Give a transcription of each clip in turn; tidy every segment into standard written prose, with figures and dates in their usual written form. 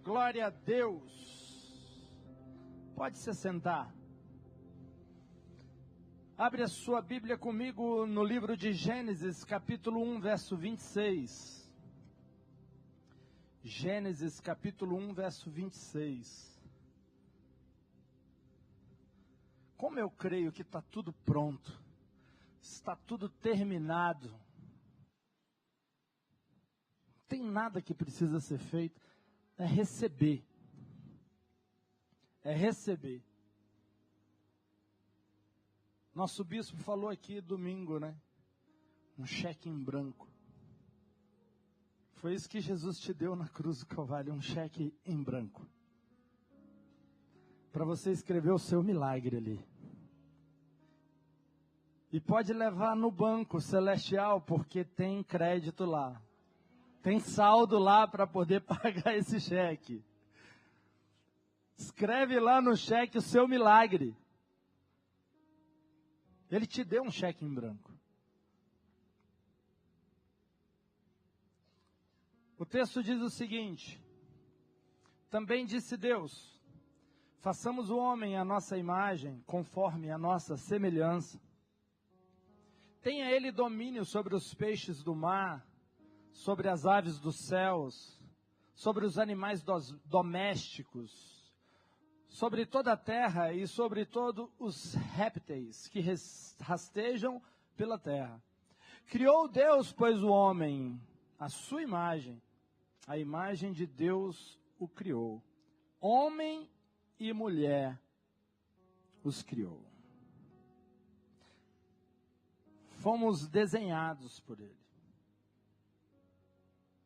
Glória a Deus. Pode se sentar. Abre a sua Bíblia comigo no livro de Gênesis, capítulo 1, verso 26. Gênesis, capítulo 1, verso 26. Como eu creio que está tudo pronto, está tudo terminado. Não tem nada que precisa ser feito, é receber. É receber. Nosso bispo falou aqui domingo, né? Um cheque em branco. Foi isso que Jesus te deu na cruz do Calvário, um cheque em branco. Para você escrever o seu milagre ali. E pode levar no banco celestial, porque tem crédito lá. Tem saldo lá para poder pagar esse cheque. Escreve lá no cheque o seu milagre. Ele te deu um cheque em branco. O texto diz o seguinte: também disse Deus, façamos o homem à nossa imagem, conforme a nossa semelhança. Tenha ele domínio sobre os peixes do mar, sobre as aves dos céus, sobre os animais domésticos, sobre toda a terra e sobre todos os répteis que rastejam pela terra. Criou Deus, pois, o homem, à sua imagem, a imagem de Deus o criou. Homem e mulher os criou. Fomos desenhados por Ele.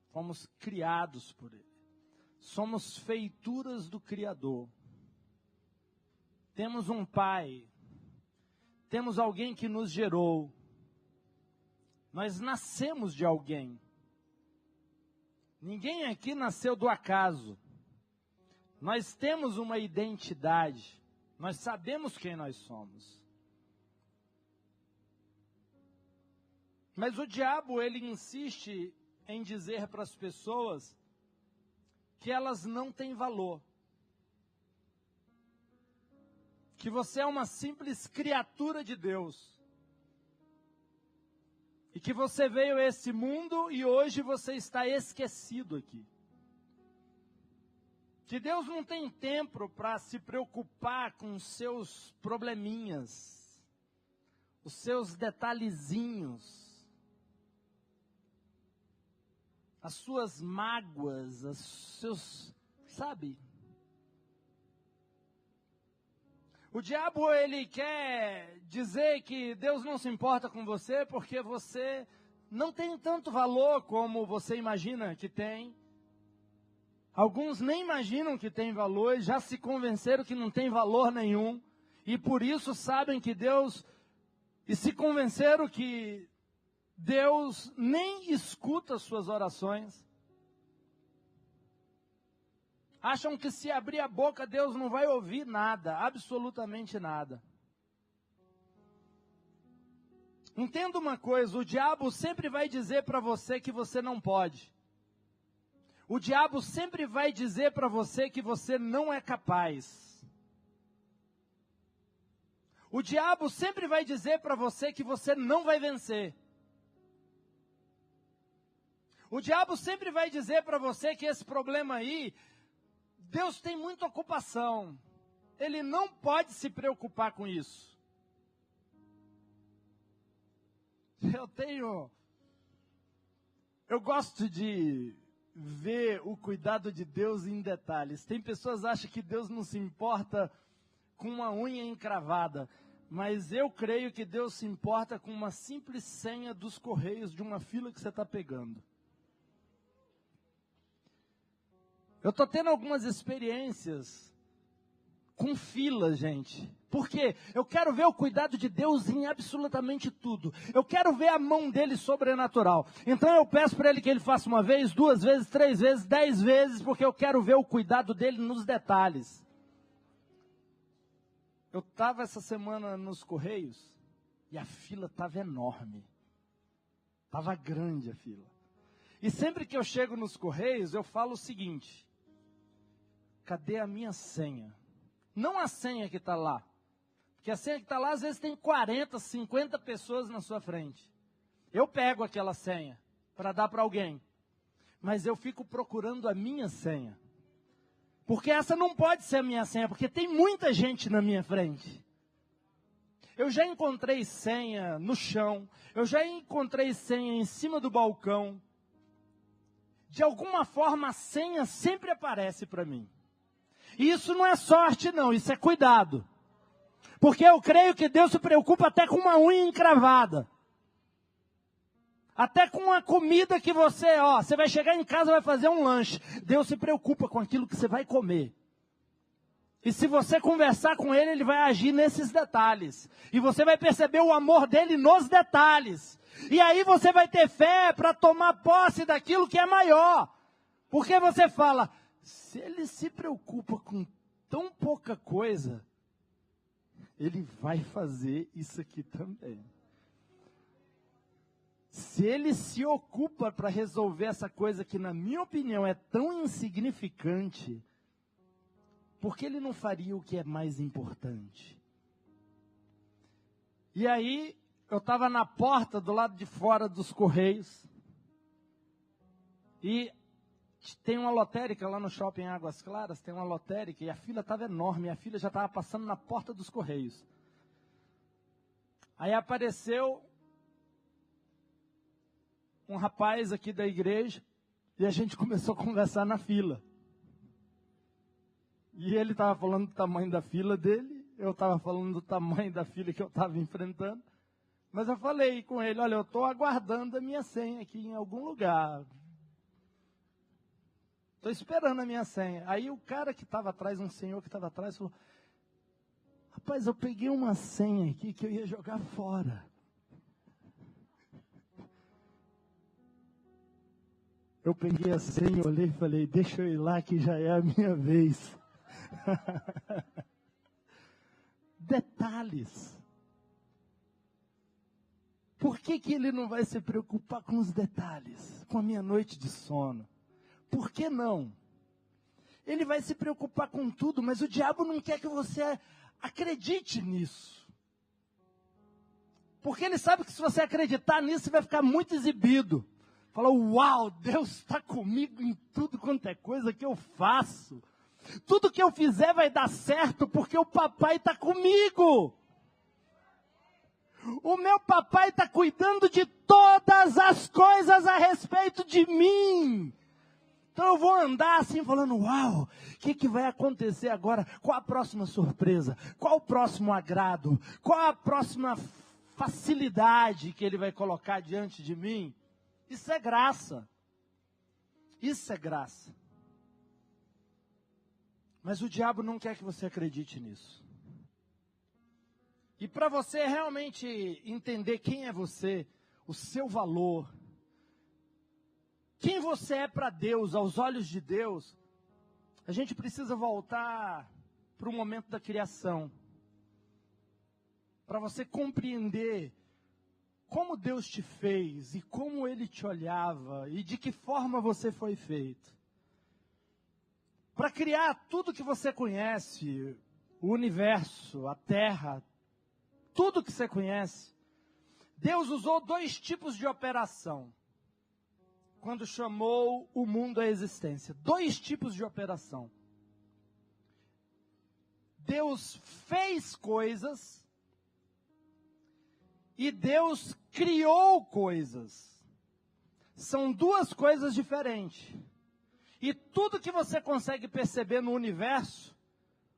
Fomos criados por Ele. Somos feituras do Criador. Temos um Pai. Temos alguém que nos gerou. Nós nascemos de alguém. Ninguém aqui nasceu do acaso. Nós temos uma identidade. Nós sabemos quem nós somos. Mas o diabo, ele insiste em dizer para as pessoas que elas não têm valor. Que você é uma simples criatura de Deus. E que você veio a esse mundo e hoje você está esquecido aqui. Que Deus não tem tempo para se preocupar com os seus probleminhas, os seus detalhezinhos, as suas mágoas, os seus, sabe? O diabo, ele quer dizer que Deus não se importa com você porque você não tem tanto valor como você imagina que tem. Alguns nem imaginam que tem valor e já se convenceram que não tem valor nenhum. E por isso sabem que Deus, e se convenceram que Deus nem escuta as suas orações. Acham que se abrir a boca, Deus não vai ouvir nada, absolutamente nada. Entenda uma coisa, o diabo sempre vai dizer para você que você não pode. O diabo sempre vai dizer para você que você não é capaz. O diabo sempre vai dizer para você que você não vai vencer. O diabo sempre vai dizer para você que esse problema aí, Deus tem muita ocupação. Ele não pode se preocupar com isso. Eu gosto de ver o cuidado de Deus em detalhes. Tem pessoas que acham que Deus não se importa com uma unha encravada. Mas eu creio que Deus se importa com uma simples senha dos correios de uma fila que você está pegando. Eu estou tendo algumas experiências com fila, gente. Por quê? Eu quero ver o cuidado de Deus em absolutamente tudo. Eu quero ver a mão dele sobrenatural. Então eu peço para ele que ele faça uma vez, 2 vezes, 3 vezes, 10 vezes, porque eu quero ver o cuidado dele nos detalhes. Eu estava essa semana nos Correios e a fila estava enorme. Estava grande a fila. E sempre que eu chego nos Correios, eu falo o seguinte: cadê a minha senha? Não a senha que está lá. Porque a senha que está lá, às vezes tem 40, 50 pessoas na sua frente. Eu pego aquela senha para dar para alguém. Mas eu fico procurando a minha senha. Porque essa não pode ser a minha senha, porque tem muita gente na minha frente. Eu já encontrei senha no chão. Eu já encontrei senha em cima do balcão. De alguma forma, a senha sempre aparece para mim. E isso não é sorte, não. Isso é cuidado. Porque eu creio que Deus se preocupa até com uma unha encravada. Até com a comida que você vai chegar em casa e vai fazer um lanche. Deus se preocupa com aquilo que você vai comer. E se você conversar com Ele, Ele vai agir nesses detalhes. E você vai perceber o amor dEle nos detalhes. E aí você vai ter fé para tomar posse daquilo que é maior. Porque você fala, se Ele se preocupa com tão pouca coisa, Ele vai fazer isso aqui também. Se Ele se ocupa para resolver essa coisa que, na minha opinião, é tão insignificante, por que Ele não faria o que é mais importante? E aí, eu estava na porta do lado de fora dos Correios, e tem uma lotérica lá no shopping Águas Claras, tem uma lotérica, e a fila estava enorme, a fila já estava passando na porta dos Correios. Aí apareceu um rapaz aqui da igreja, e a gente começou a conversar na fila. E ele estava falando do tamanho da fila dele, eu estava falando do tamanho da fila que eu estava enfrentando. Mas eu falei com ele, olha, eu estou aguardando a minha senha aqui em algum lugar. Estou esperando a minha senha. Aí o cara que estava atrás, um senhor que estava atrás, falou, rapaz, eu peguei uma senha aqui que eu ia jogar fora. Eu peguei a senha, olhei e falei, deixa eu ir lá que já é a minha vez. Detalhes. Por que ele não vai se preocupar com os detalhes? Com a minha noite de sono? Por que não? Ele vai se preocupar com tudo, mas o diabo não quer que você acredite nisso. Porque ele sabe que se você acreditar nisso, você vai ficar muito exibido. Fala, uau, Deus está comigo em tudo quanto é coisa que eu faço. Tudo que eu fizer vai dar certo, porque o papai está comigo. O meu papai está cuidando de todas as coisas a respeito de mim. Então eu vou andar assim falando, uau, o que vai acontecer agora? Qual a próxima surpresa? Qual o próximo agrado? Qual a próxima facilidade que ele vai colocar diante de mim? Isso é graça. Isso é graça. Mas o diabo não quer que você acredite nisso. E para você realmente entender quem é você, o seu valor, quem você é para Deus, aos olhos de Deus, a gente precisa voltar para o momento da criação. Para você compreender como Deus te fez e como Ele te olhava e de que forma você foi feito. Para criar tudo que você conhece, o universo, a terra, tudo que você conhece, Deus usou 2 tipos de operação quando chamou o mundo à existência. 2 tipos de operação. Deus fez coisas e Deus criou coisas. São 2 coisas diferentes. E tudo que você consegue perceber no universo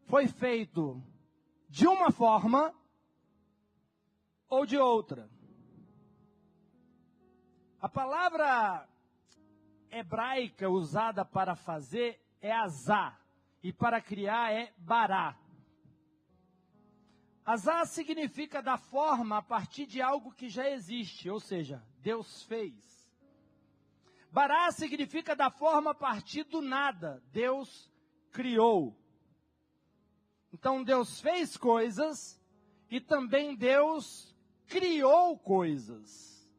foi feito de uma forma ou de outra. A palavra hebraica usada para fazer é azá, e para criar é bará. Azá significa dar forma a partir de algo que já existe, ou seja, Deus fez. Bará significa dar forma a partir do nada, Deus criou. Então Deus fez coisas e também Deus criou coisas.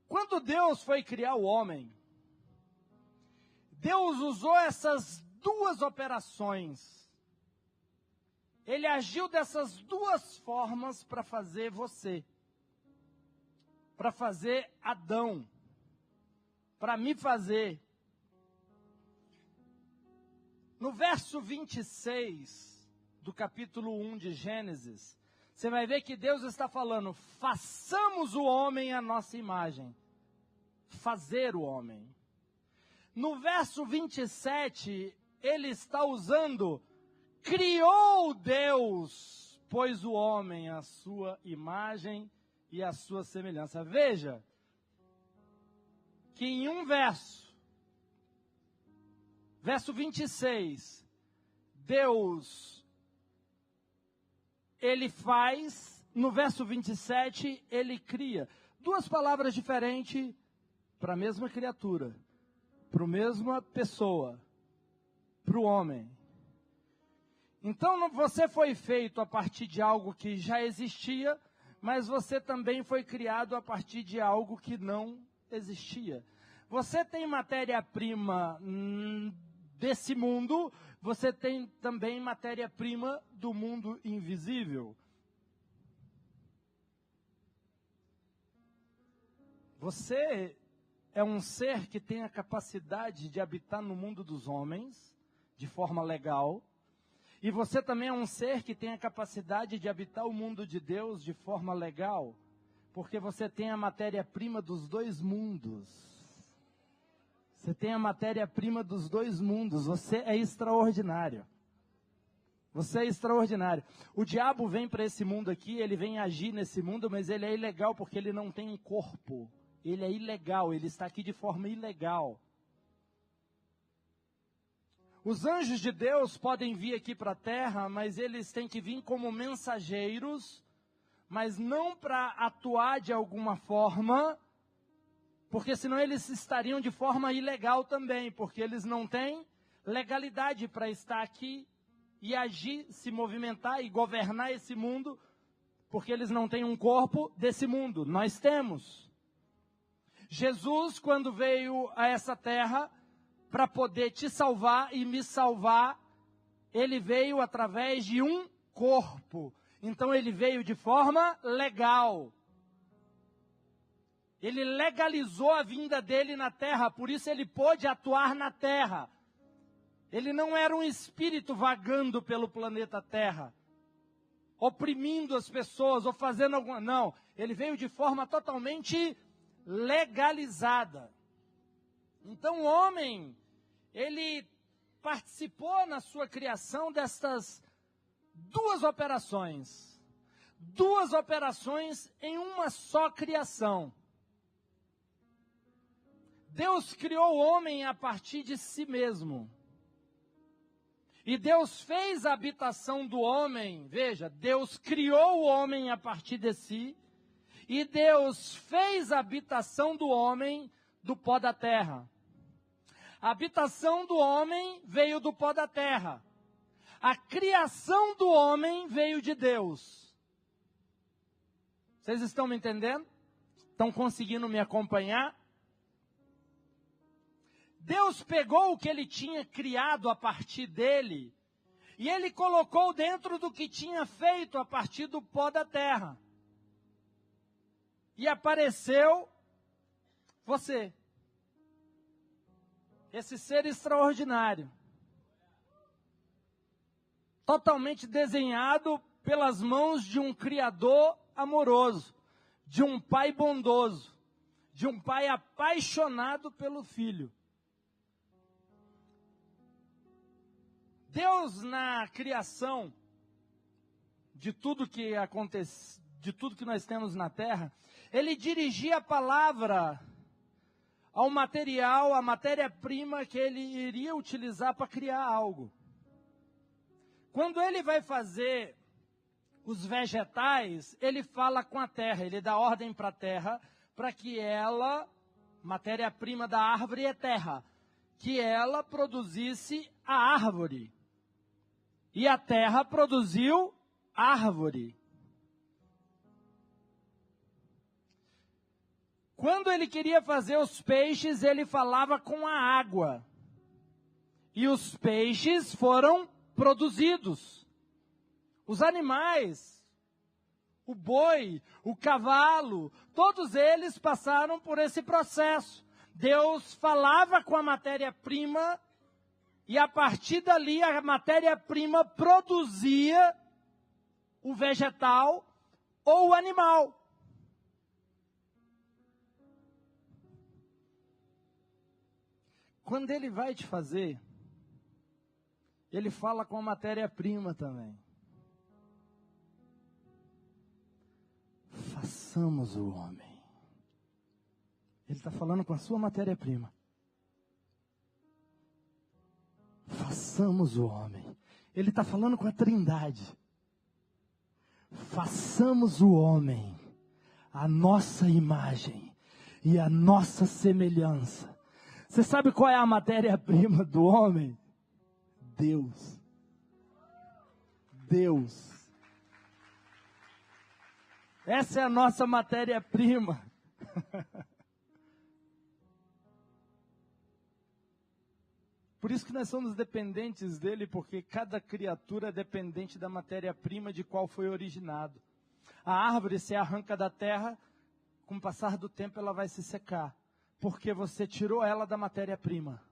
Quando Deus foi criar o homem, Deus usou essas duas operações. Ele agiu dessas duas formas para fazer você. Para fazer Adão. Para me fazer. No verso 26 do capítulo 1 de Gênesis, você vai ver que Deus está falando, façamos o homem à nossa imagem. Fazer o homem. No verso 27, ele está usando, criou Deus, pois o homem à sua imagem e à sua semelhança. Veja, que em um verso 26, Deus, ele faz, no verso 27, ele cria. Duas palavras diferentes para a mesma criatura, para a mesma pessoa, para o homem. Então você foi feito a partir de algo que já existia, mas você também foi criado a partir de algo que não existia. Você tem matéria-prima desse mundo, você tem também matéria-prima do mundo invisível. Você é um ser que tem a capacidade de habitar no mundo dos homens, de forma legal. E você também é um ser que tem a capacidade de habitar o mundo de Deus de forma legal. Porque você tem a matéria-prima dos dois mundos. Você tem a matéria-prima dos dois mundos. Você é extraordinário. Você é extraordinário. O diabo vem para esse mundo aqui, ele vem agir nesse mundo, mas ele é ilegal porque ele não tem um corpo. Ele é ilegal, ele está aqui de forma ilegal. Os anjos de Deus podem vir aqui para a terra, mas eles têm que vir como mensageiros, mas não para atuar de alguma forma, porque senão eles estariam de forma ilegal também, porque eles não têm legalidade para estar aqui e agir, se movimentar e governar esse mundo, porque eles não têm um corpo desse mundo. Nós temos. Jesus, quando veio a essa terra, para poder te salvar e me salvar, ele veio através de um corpo. Então ele veio de forma legal. Ele legalizou a vinda dele na terra, por isso ele pôde atuar na terra. Ele não era um espírito vagando pelo planeta Terra, oprimindo as pessoas ou fazendo alguma... Não, ele veio de forma totalmente legalizada. Então o homem, ele participou na sua criação destas duas operações. Duas operações em uma só criação. Deus criou o homem a partir de si mesmo. E Deus fez a habitação do homem, veja, Deus criou o homem a partir de si, e Deus fez a habitação do homem do pó da terra. A habitação do homem veio do pó da terra. A criação do homem veio de Deus. Vocês estão me entendendo? Estão conseguindo me acompanhar? Deus pegou o que ele tinha criado a partir dele e ele colocou dentro do que tinha feito a partir do pó da terra. E apareceu você, esse ser extraordinário, totalmente desenhado pelas mãos de um Criador amoroso, de um Pai bondoso, de um Pai apaixonado pelo Filho. Deus, na criação de tudo que acontece, de tudo que nós temos na terra, ele dirigia a palavra ao material, à matéria-prima que ele iria utilizar para criar algo. Quando ele vai fazer os vegetais, ele fala com a terra, ele dá ordem para a terra, para que ela, matéria-prima da árvore é terra, que ela produzisse a árvore. E a terra produziu árvore. Quando ele queria fazer os peixes, ele falava com a água. e os peixes foram produzidos. Os animais, o boi, o cavalo, todos eles passaram por esse processo. Deus falava com a matéria-prima e a partir dali a matéria-prima produzia o vegetal ou o animal. Quando ele vai te fazer, ele fala com a matéria-prima também. Façamos o homem. Ele está falando com a sua matéria-prima. Façamos o homem. Ele está falando com a Trindade. Façamos o homem, a nossa imagem e a nossa semelhança. Você sabe qual é a matéria-prima do homem? Deus. Deus. Essa é a nossa matéria-prima. Por isso que nós somos dependentes dele, porque cada criatura é dependente da matéria-prima de qual foi originado. A árvore se arranca da terra, com o passar do tempo ela vai se secar, porque você tirou ela da matéria-prima.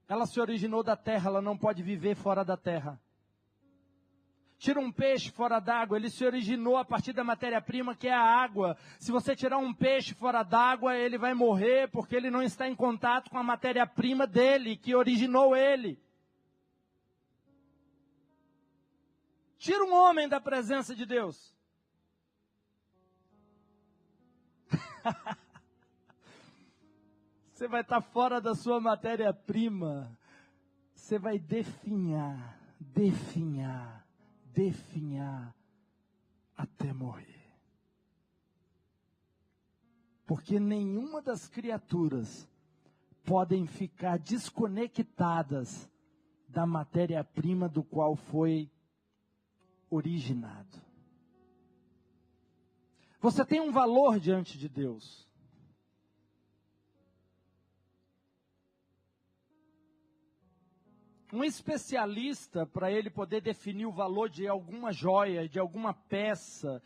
Ela se originou da terra, ela não pode viver fora da terra. Tira um peixe fora d'água, ele se originou a partir da matéria-prima que é a água. Se você tirar um peixe fora d'água, ele vai morrer porque ele não está em contato com a matéria-prima dele, que originou ele. Tira um homem da presença de Deus. Você vai estar fora da sua matéria-prima. Você vai definhar até morrer. Porque nenhuma das criaturas podem ficar desconectadas da matéria-prima do qual foi originado. Você tem um valor diante de Deus. Um especialista, para ele poder definir o valor de alguma joia, de alguma peça,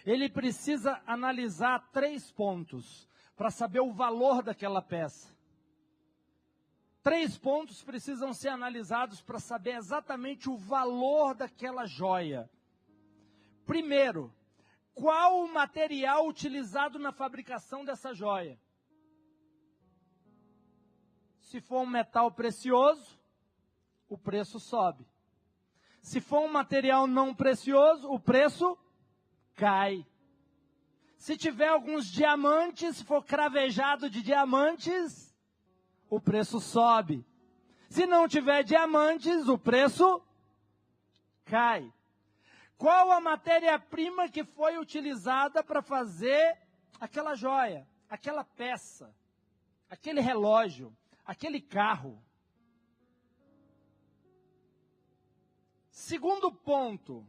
ele precisa analisar 3 pontos para saber o valor daquela peça. 3 pontos precisam ser analisados para saber exatamente o valor daquela joia. Primeiro, qual o material utilizado na fabricação dessa joia? Se for um metal precioso, o preço sobe. Se for um material não precioso, o preço cai. Se tiver alguns diamantes, se for cravejado de diamantes, o preço sobe. Se não tiver diamantes, o preço cai. Qual a matéria-prima que foi utilizada para fazer aquela joia, aquela peça, aquele relógio, aquele carro? Segundo ponto,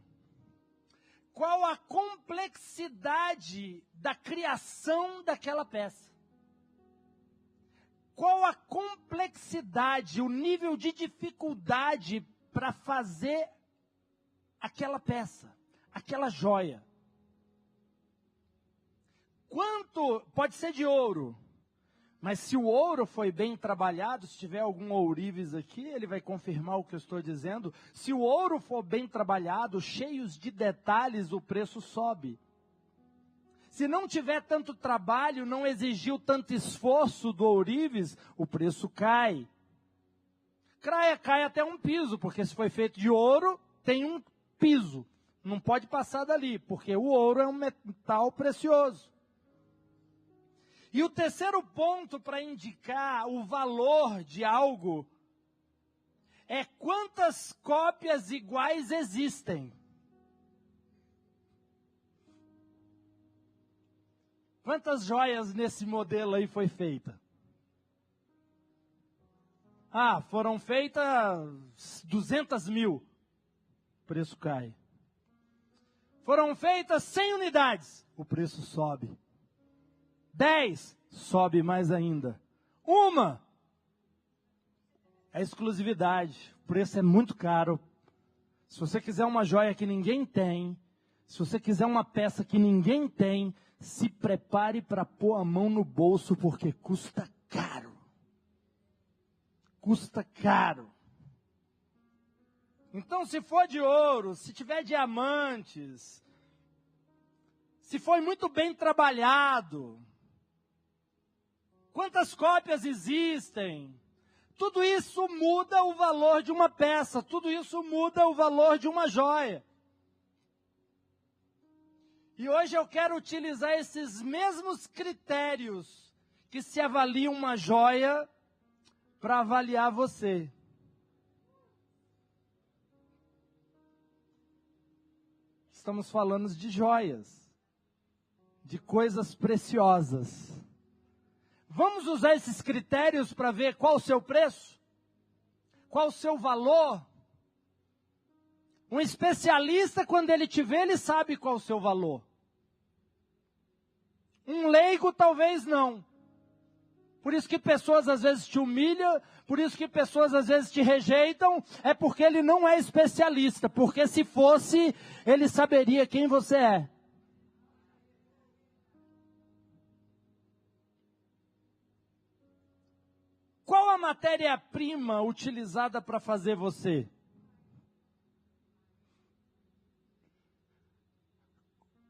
qual a complexidade da criação daquela peça? Qual a complexidade, o nível de dificuldade para fazer aquela peça, aquela joia? Quanto, pode ser de ouro, mas se o ouro foi bem trabalhado, se tiver algum ourives aqui, ele vai confirmar o que eu estou dizendo. Se o ouro for bem trabalhado, cheios de detalhes, o preço sobe. Se não tiver tanto trabalho, não exigiu tanto esforço do ourives, o preço cai. Cai até um piso, porque se foi feito de ouro, tem um piso. Não pode passar dali, porque o ouro é um metal precioso. E o terceiro ponto para indicar o valor de algo é quantas cópias iguais existem. Quantas joias nesse modelo aí foi feita? Ah, foram feitas 200 mil. O preço cai. Foram feitas 100 unidades. O preço sobe. 10, sobe mais ainda. 1, É exclusividade. O preço é muito caro. Se você quiser uma joia que ninguém tem, se você quiser uma peça que ninguém tem, se prepare para pôr a mão no bolso, porque custa caro. Custa caro. Então, se for de ouro, se tiver diamantes, se foi muito bem trabalhado, quantas cópias existem? Tudo isso muda o valor de uma peça, tudo isso muda o valor de uma joia. E hoje eu quero utilizar esses mesmos critérios que se avalia uma joia para avaliar você. Estamos falando de joias, de coisas preciosas. Vamos usar esses critérios para ver qual o seu preço? Qual o seu valor? Um especialista, quando ele te vê, ele sabe qual o seu valor. Um leigo, talvez não. Por isso que pessoas às vezes te humilham, por isso que pessoas às vezes te rejeitam, é porque ele não é especialista, porque se fosse, ele saberia quem você é. Qual a matéria-prima utilizada para fazer você?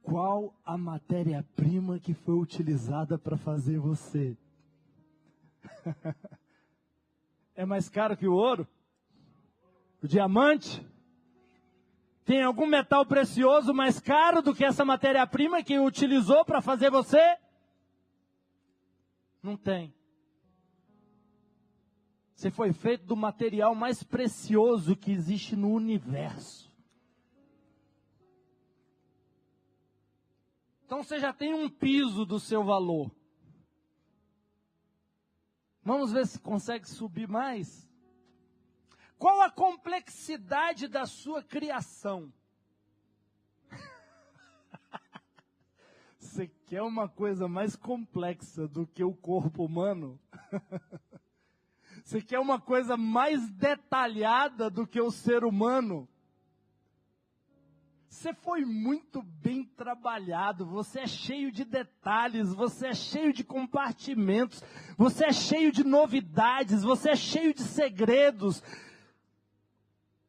Qual a matéria-prima que foi utilizada para fazer você? É mais caro que o ouro? O diamante? Tem algum metal precioso mais caro do que essa matéria-prima que utilizou para fazer você? Não tem. Você foi feito do material mais precioso que existe no universo. Então você já tem um piso do seu valor. Vamos ver se consegue subir mais. Qual a complexidade da sua criação? Você quer uma coisa mais complexa do que o corpo humano? Você quer uma coisa mais detalhada do que o ser humano? Você foi muito bem trabalhado, você é cheio de detalhes, você é cheio de compartimentos, você é cheio de novidades, você é cheio de segredos.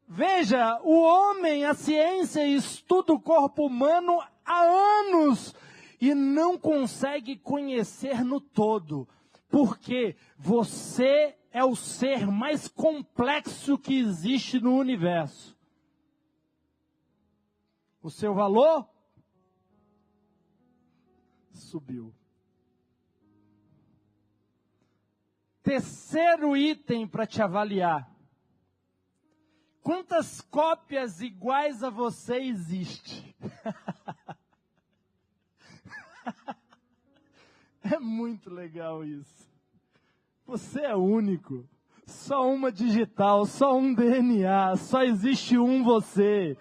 Veja, o homem, a ciência estuda o corpo humano há anos e não consegue conhecer no todo, porque você é o ser mais complexo que existe no universo. O seu valor subiu. Terceiro item para te avaliar. Quantas cópias iguais a você existe? É muito legal isso. Você é único. Só uma digital, só um DNA, só existe um você.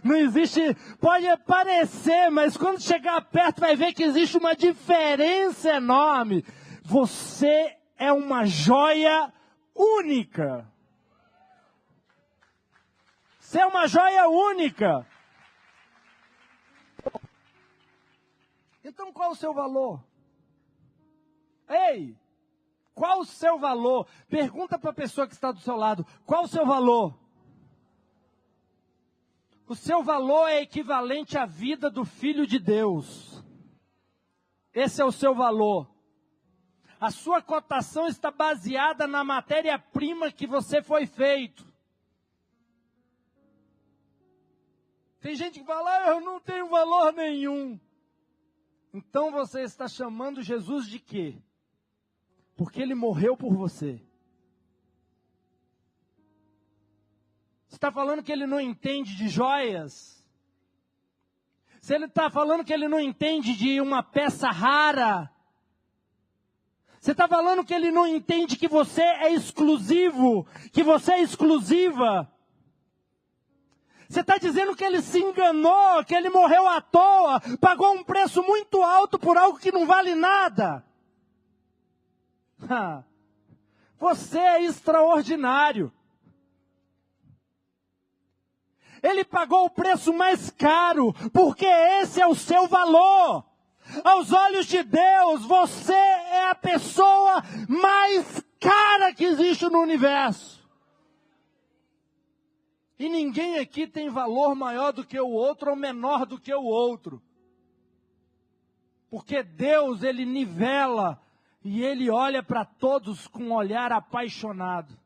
Não existe, pode parecer, mas quando chegar perto vai ver que existe uma diferença enorme. Você é uma joia única. Você é uma joia única. Então qual o seu valor? Ei! Qual o seu valor? Pergunta para a pessoa que está do seu lado. Qual o seu valor? O seu valor é equivalente à vida do Filho de Deus. Esse é o seu valor. A sua cotação está baseada na matéria-prima que você foi feito. Tem gente que fala, eu não tenho valor nenhum. Então você está chamando Jesus de quê? Porque ele morreu por você. Você está falando que ele não entende de joias? Se ele está falando que ele não entende de uma peça rara? Você está falando que ele não entende que você é exclusivo? Que você é exclusiva? Você está dizendo que ele se enganou, que ele morreu à toa, pagou um preço muito alto por algo que não vale nada? Você é extraordinário. Ele pagou o preço mais caro, porque esse é o seu valor. Aos olhos de Deus, você é a pessoa mais cara que existe no universo. E ninguém aqui tem valor maior do que o outro ou menor do que o outro. Porque Deus, Ele nivela e Ele olha para todos com um olhar apaixonado.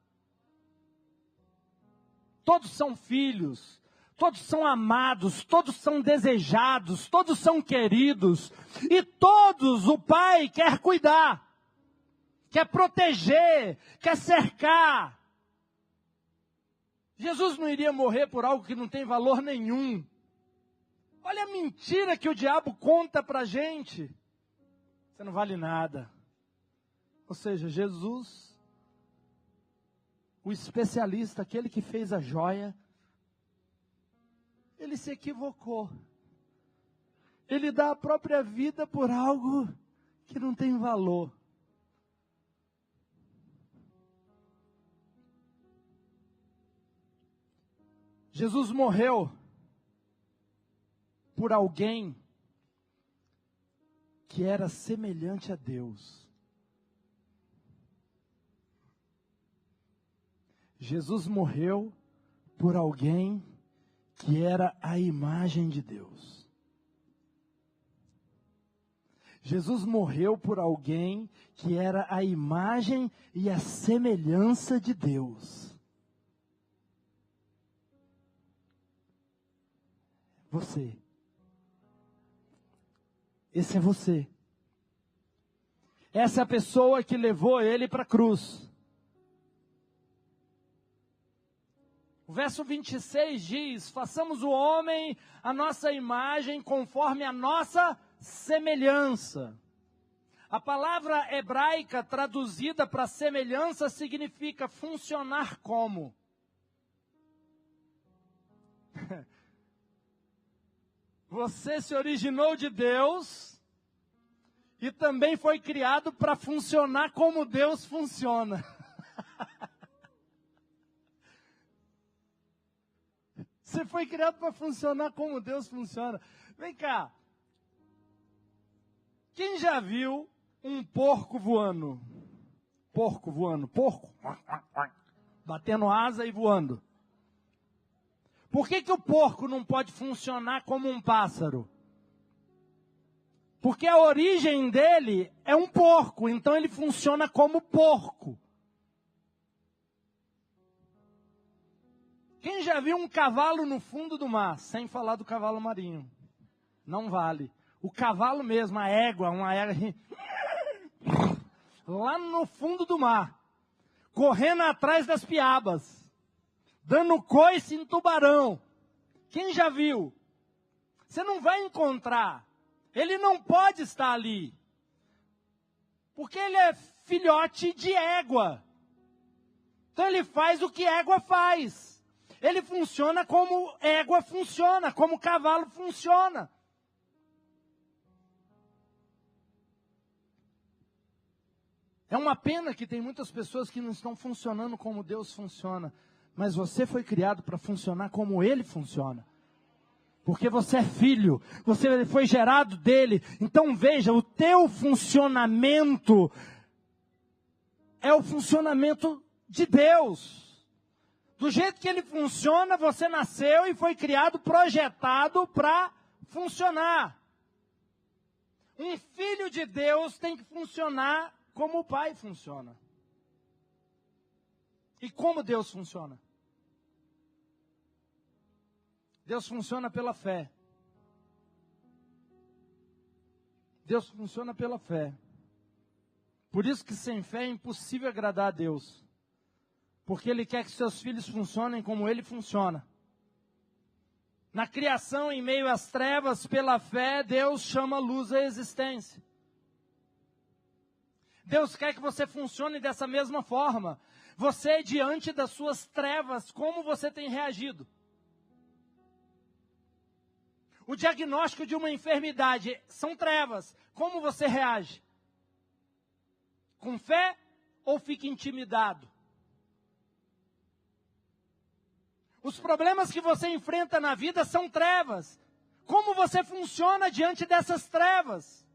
Todos são filhos, todos são amados, todos são desejados, todos são queridos. E todos o Pai quer cuidar, quer proteger, quer cercar. Jesus não iria morrer por algo que não tem valor nenhum. Olha a mentira que o diabo conta para a gente. Você não vale nada. Ou seja, Jesus, o especialista, aquele que fez a joia, ele se equivocou. Ele dá a própria vida por algo que não tem valor. Jesus morreu por alguém que era semelhante a Deus. Jesus morreu por alguém que era a imagem de Deus. Jesus morreu por alguém que era a imagem e a semelhança de Deus. Você. Esse é você. Essa é a pessoa que levou ele para a cruz. O verso 26 diz: façamos o homem a nossa imagem conforme a nossa semelhança. A palavra hebraica traduzida para semelhança significa funcionar como. Você se originou de Deus e também foi criado para funcionar como Deus funciona. Você foi criado para funcionar como Deus funciona. Vem cá. Quem já viu um porco voando? Porco voando. Porco. Batendo asa e voando. Por que o porco não pode funcionar como um pássaro? Porque a origem dele é um porco, então ele funciona como porco. Quem já viu um cavalo no fundo do mar, sem falar do cavalo marinho? Não vale. O cavalo mesmo, a égua, uma égua lá no fundo do mar, correndo atrás das piabas, dando coice em tubarão. Quem já viu? Você não vai encontrar. Ele não pode estar ali. Porque ele é filhote de égua. Então ele faz o que égua faz. Ele funciona como égua funciona, como cavalo funciona. É uma pena que tem muitas pessoas que não estão funcionando como Deus funciona. Mas você foi criado para funcionar como Ele funciona. Porque você é filho, você foi gerado dele. Então veja, o teu funcionamento é o funcionamento de Deus. Do jeito que ele funciona, você nasceu e foi criado, projetado para funcionar. Um filho de Deus tem que funcionar como o Pai funciona. E como Deus funciona? Deus funciona pela fé. Deus funciona pela fé. Por isso que sem fé é impossível agradar a Deus. Porque Ele quer que seus filhos funcionem como Ele funciona. Na criação, em meio às trevas, pela fé, Deus chama a luz à existência. Deus quer que você funcione dessa mesma forma. Você, diante das suas trevas, como você tem reagido? O diagnóstico de uma enfermidade são trevas. Como você reage? Com fé ou fica intimidado? Os problemas que você enfrenta na vida são trevas. Como você funciona diante dessas trevas?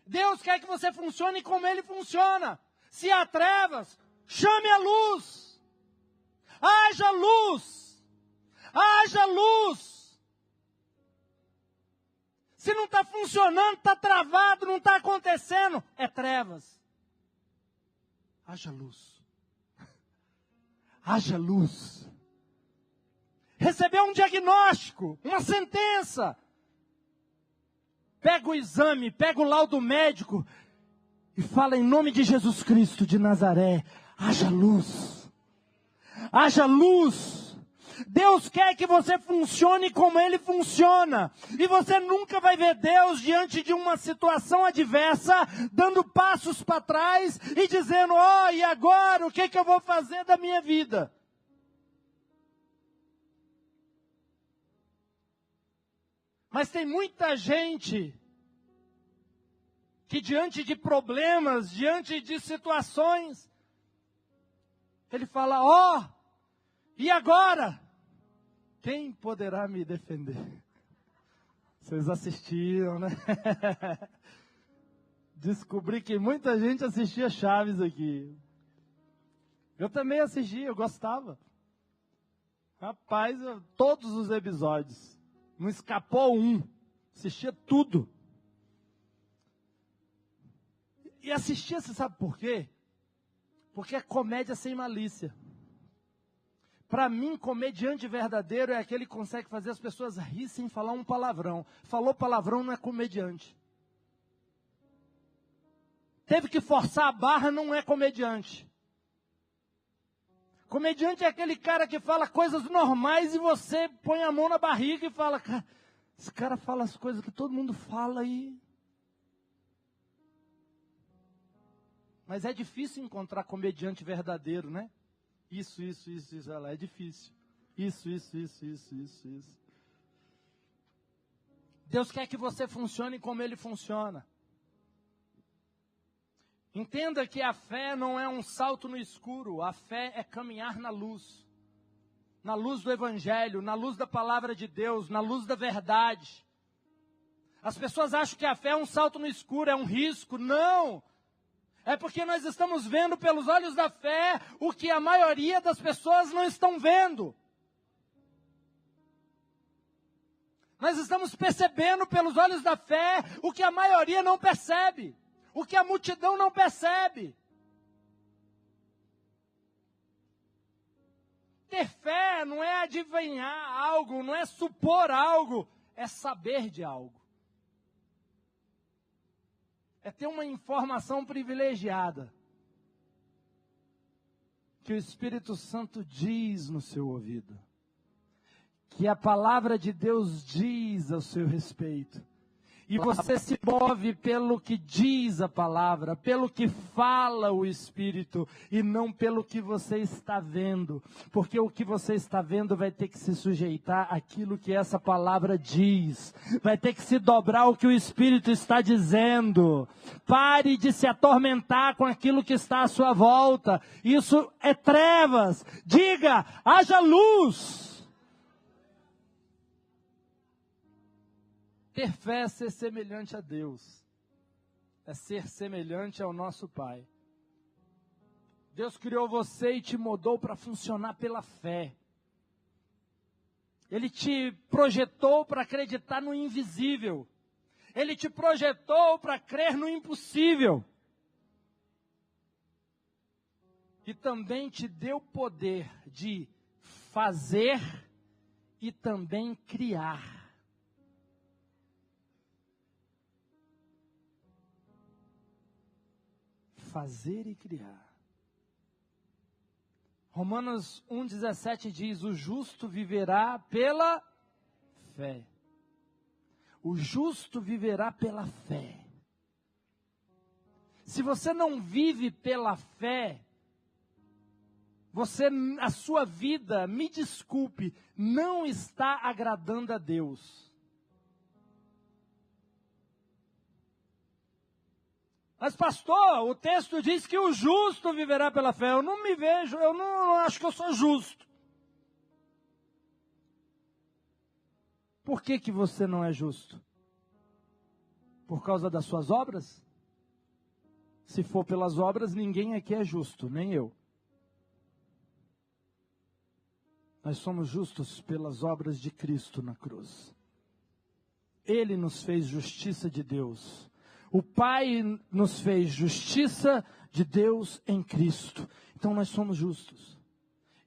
Deus quer que você funcione como Ele funciona. Se há trevas, chame a luz. Haja luz. Haja luz. Se não está funcionando, está travado, não está acontecendo, é trevas. Haja luz. Haja luz. Recebeu um diagnóstico, uma sentença. Pega o exame, pega o laudo médico e fala em nome de Jesus Cristo de Nazaré, haja luz. Haja luz. Deus quer que você funcione como Ele funciona. E você nunca vai ver Deus diante de uma situação adversa, dando passos para trás e dizendo, e agora o que eu vou fazer da minha vida? Mas tem muita gente que diante de problemas, diante de situações, ele fala, e agora? Quem poderá me defender? Vocês assistiram, né? Descobri que muita gente assistia Chaves aqui. Eu também assisti, eu gostava. Rapaz, todos os episódios. Não escapou um. Assistia tudo. E assistia, você sabe por quê? Porque é comédia sem malícia. Para mim, comediante verdadeiro é aquele que consegue fazer as pessoas rir sem falar um palavrão. Falou palavrão, não é comediante. Teve que forçar a barra, não é comediante. Comediante é aquele cara que fala coisas normais e você põe a mão na barriga e fala, cara, esse cara fala as coisas que todo mundo fala aí. Mas é difícil encontrar comediante verdadeiro, né? Isso, ela é difícil. Isso. Deus quer que você funcione como Ele funciona. Entenda que a fé não é um salto no escuro, a fé é caminhar na luz do Evangelho, na luz da palavra de Deus, na luz da verdade. As pessoas acham que a fé é um salto no escuro, é um risco. Não! É porque nós estamos vendo pelos olhos da fé o que a maioria das pessoas não estão vendo. Nós estamos percebendo pelos olhos da fé o que a maioria não percebe. O que a multidão não percebe. Ter fé não é adivinhar algo, não é supor algo, é saber de algo. É ter uma informação privilegiada. Que o Espírito Santo diz no seu ouvido. Que a palavra de Deus diz ao seu respeito. E você se move pelo que diz a palavra, pelo que fala o Espírito, e não pelo que você está vendo. Porque o que você está vendo vai ter que se sujeitar àquilo que essa palavra diz. Vai ter que se dobrar ao que o Espírito está dizendo. Pare de se atormentar com aquilo que está à sua volta. Isso é trevas. Diga, haja luz. Ter fé é ser semelhante a Deus. É ser semelhante ao nosso Pai. Deus criou você e te moldou para funcionar pela fé. Ele te projetou para acreditar no invisível. Ele te projetou para crer no impossível. E também te deu poder de fazer e também criar. Fazer e criar. Romanos 1,17 diz, o justo viverá pela fé. O justo viverá pela fé. Se você não vive pela fé, a sua vida, me desculpe, não está agradando a Deus. Mas pastor, o texto diz que o justo viverá pela fé. Eu não me vejo, eu não acho que eu sou justo. Por que que você não é justo? Por causa das suas obras? Se for pelas obras, ninguém aqui é justo, nem eu. Nós somos justos pelas obras de Cristo na cruz. Ele nos fez justiça de Deus. O Pai nos fez justiça de Deus em Cristo. Então nós somos justos.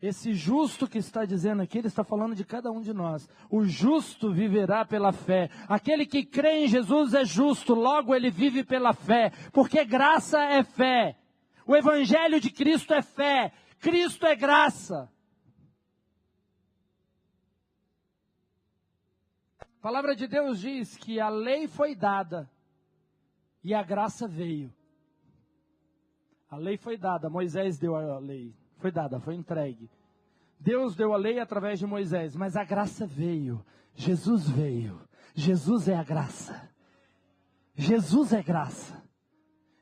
Esse justo que está dizendo aqui, ele está falando de cada um de nós. O justo viverá pela fé. Aquele que crê em Jesus é justo, logo ele vive pela fé. Porque graça é fé. O Evangelho de Cristo é fé. Cristo é graça. A palavra de Deus diz que a lei foi dada e a graça veio. A lei foi dada, Moisés deu a lei. Foi dada, foi entregue. Deus deu a lei através de Moisés, mas a graça veio. Jesus veio. Jesus é a graça. Jesus é graça.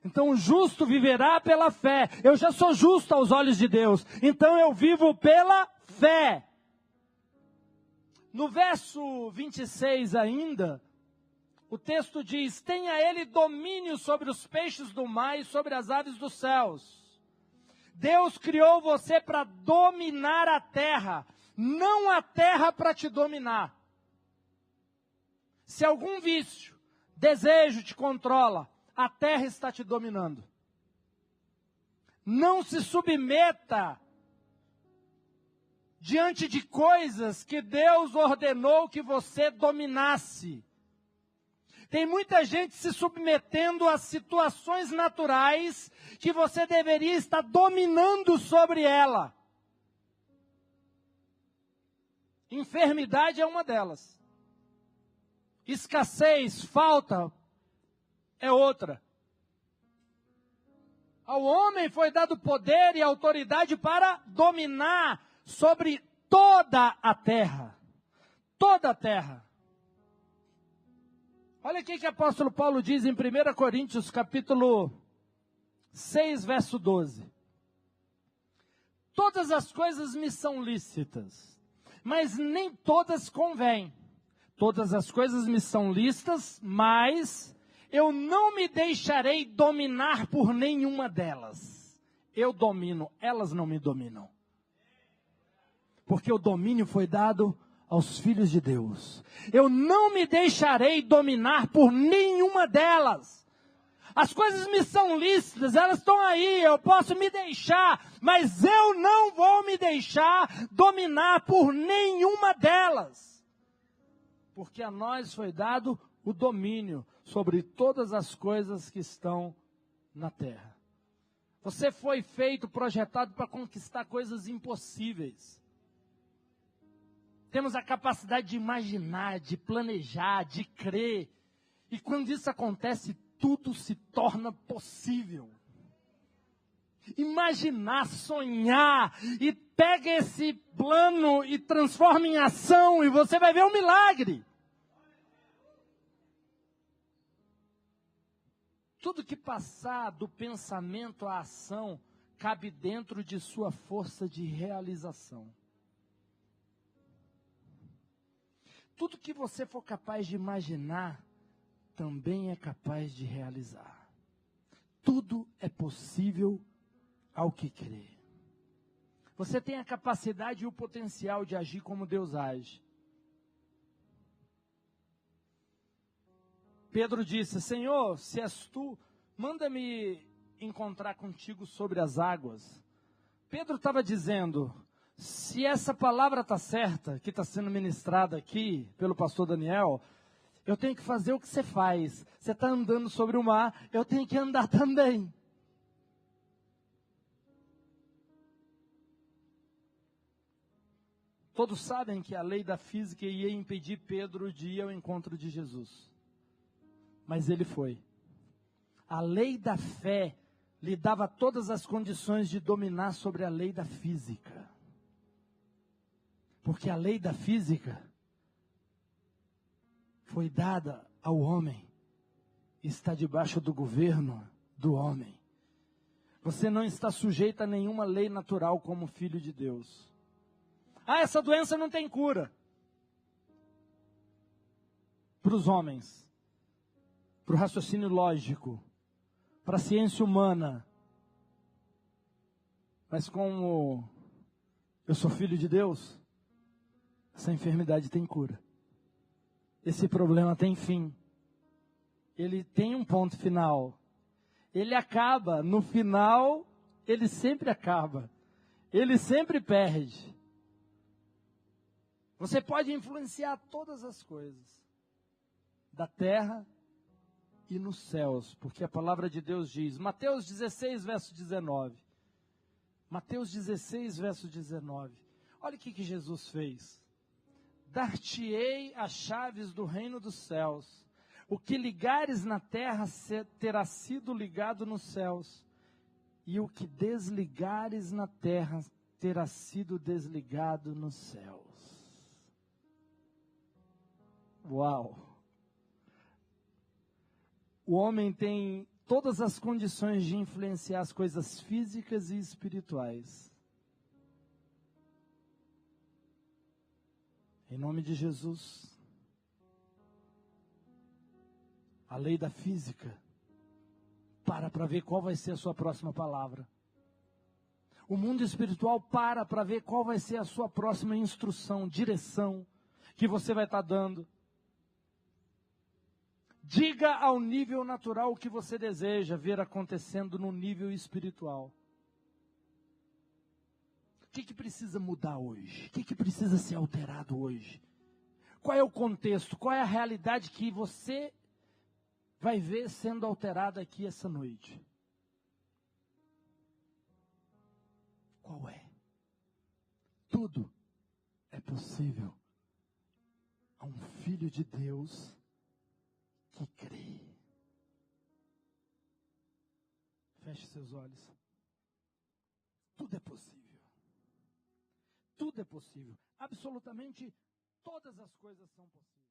Então o justo viverá pela fé. Eu já sou justo aos olhos de Deus. Então eu vivo pela fé. No verso 26 ainda, o texto diz: tenha ele domínio sobre os peixes do mar e sobre as aves dos céus. Deus criou você para dominar a terra, não a terra para te dominar. Se algum vício, desejo te controla, a terra está te dominando. Não se submeta diante de coisas que Deus ordenou que você dominasse. Tem muita gente se submetendo a situações naturais que você deveria estar dominando sobre ela. Enfermidade é uma delas. Escassez, falta é outra. Ao homem foi dado poder e autoridade para dominar sobre toda a terra. Toda a terra. Olha aqui que o apóstolo Paulo diz em 1 Coríntios, capítulo 6, verso 12. Todas as coisas me são lícitas, mas nem todas convêm. Todas as coisas me são lícitas, mas eu não me deixarei dominar por nenhuma delas. Eu domino, elas não me dominam. Porque o domínio foi dado aos filhos de Deus. Eu não me deixarei dominar por nenhuma delas. As coisas me são lícitas, elas estão aí, eu posso me deixar, mas eu não vou me deixar dominar por nenhuma delas. Porque a nós foi dado o domínio sobre todas as coisas que estão na terra. Você foi feito, projetado para conquistar coisas impossíveis. Temos a capacidade de imaginar, de planejar, de crer. E quando isso acontece, tudo se torna possível. Imaginar, sonhar, e pega esse plano e transforma em ação, e você vai ver um milagre. Tudo que passar do pensamento à ação, cabe dentro de sua força de realização. Tudo que você for capaz de imaginar, também é capaz de realizar. Tudo é possível ao que crê. Você tem a capacidade e o potencial de agir como Deus age. Pedro disse: Senhor, se és tu, manda-me encontrar contigo sobre as águas. Pedro estava dizendo: se essa palavra está certa, que está sendo ministrada aqui pelo pastor Daniel, eu tenho que fazer o que você faz. Você está andando sobre o mar, eu tenho que andar também. Todos sabem que a lei da física ia impedir Pedro de ir ao encontro de Jesus. Mas ele foi. A lei da fé lhe dava todas as condições de dominar sobre a lei da física. Porque a lei da física foi dada ao homem, está debaixo do governo do homem. Você não está sujeito a nenhuma lei natural como filho de Deus. Ah, essa doença não tem cura. Para os homens, para o raciocínio lógico, para a ciência humana. Mas como eu sou filho de Deus, essa enfermidade tem cura. Esse problema tem fim. Ele tem um ponto final. Ele acaba, no final, ele sempre acaba. Ele sempre perde. Você pode influenciar todas as coisas, da terra e nos céus, porque a palavra de Deus diz, Mateus 16, verso 19. Mateus 16, verso 19. Olha o que Jesus fez. Dar-te-ei as chaves do reino dos céus. O que ligares na terra terá sido ligado nos céus, e o que desligares na terra terá sido desligado nos céus. Uau! O homem tem todas as condições de influenciar as coisas físicas e espirituais. Em nome de Jesus. A lei da física, para ver qual vai ser a sua próxima palavra. O mundo espiritual para ver qual vai ser a sua próxima instrução, direção, que você vai estar dando. Diga ao nível natural o que você deseja ver acontecendo no nível espiritual. O que precisa mudar hoje? O que precisa ser alterado hoje? Qual é o contexto? Qual é a realidade que você vai ver sendo alterada aqui essa noite? Qual é? Tudo é possível a um filho de Deus que crê. Feche seus olhos. Tudo é possível. Tudo é possível. Absolutamente todas as coisas são possíveis.